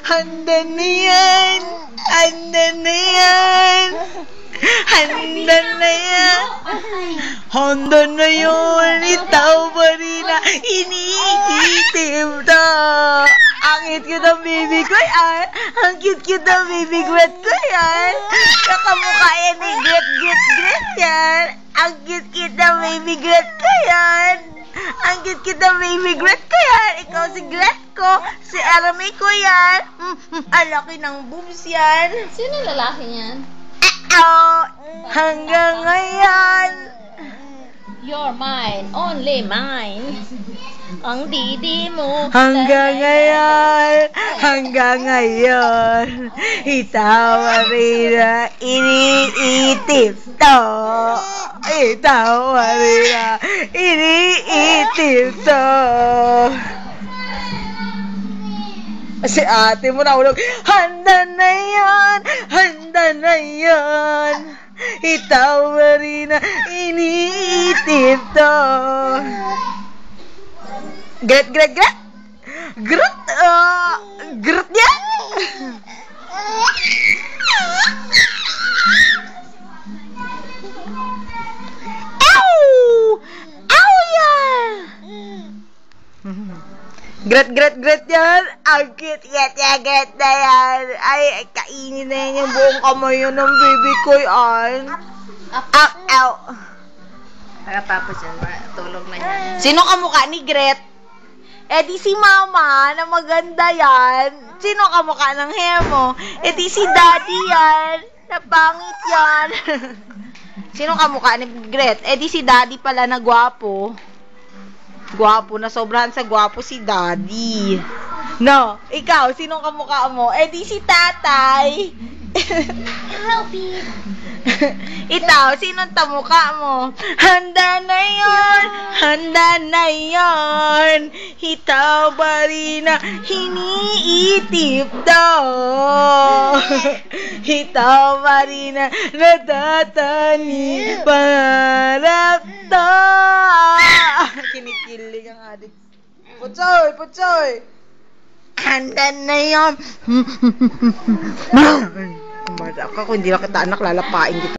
Handa na yan. Handa na yan. Handa na yan. Handa na yun. Itaw pa rin na iniitim to. Ang cute-cute ng baby ko yan. Ang cute-cute ng baby Gret ko yan. Nakamukha yan ni Gret yan. Ang cute-cute ng baby Gret ko yan. Ang cute-cute ng baby Gret ko yan. Ikaw si Gret ko. Si Aramay ko yan. Ang laki ng boobs yan. Sino lalaki niyan? Hanggang ngayon. You're mine, only mine. Ang didi mo. Hanggang ngayon, itawa rin na iniitip to. Itawa rin na iniitip to. Si ate mo nahulog. Handa na yan. Handa na yan. Itawa rin na iniitip to. Gret. Gret yan. Ow yan. Gret yan. Ang cute yan, Gret na yan. Ay, kainin na yan yung buong kamay yun ng baby ko yan. Ow. Tapos yan, tulog na yan. Sino kamukha ni Gret? Di si Mama na maganda yan. Sino kamukha ng hair mo? Di si Daddy yan. Napangit yan. Sino kamukha ni Gret? Di si Daddy pala na gwapo. Gwapo na sobrahan sa gwapo si Daddy. No, ikaw, sino kamukha mo? Di si Tatay. Help me. Itaw, sinong tamukha mo? Handa na yon. Handa na yon. Itaw ba rin na hiniitip daw. Itaw ba rin na natatani pangarap to. Kinikilig ang adik. Putsoy. Handa na yon. Kumbaga ako, kung hindi lang kita anak, lalapain kita.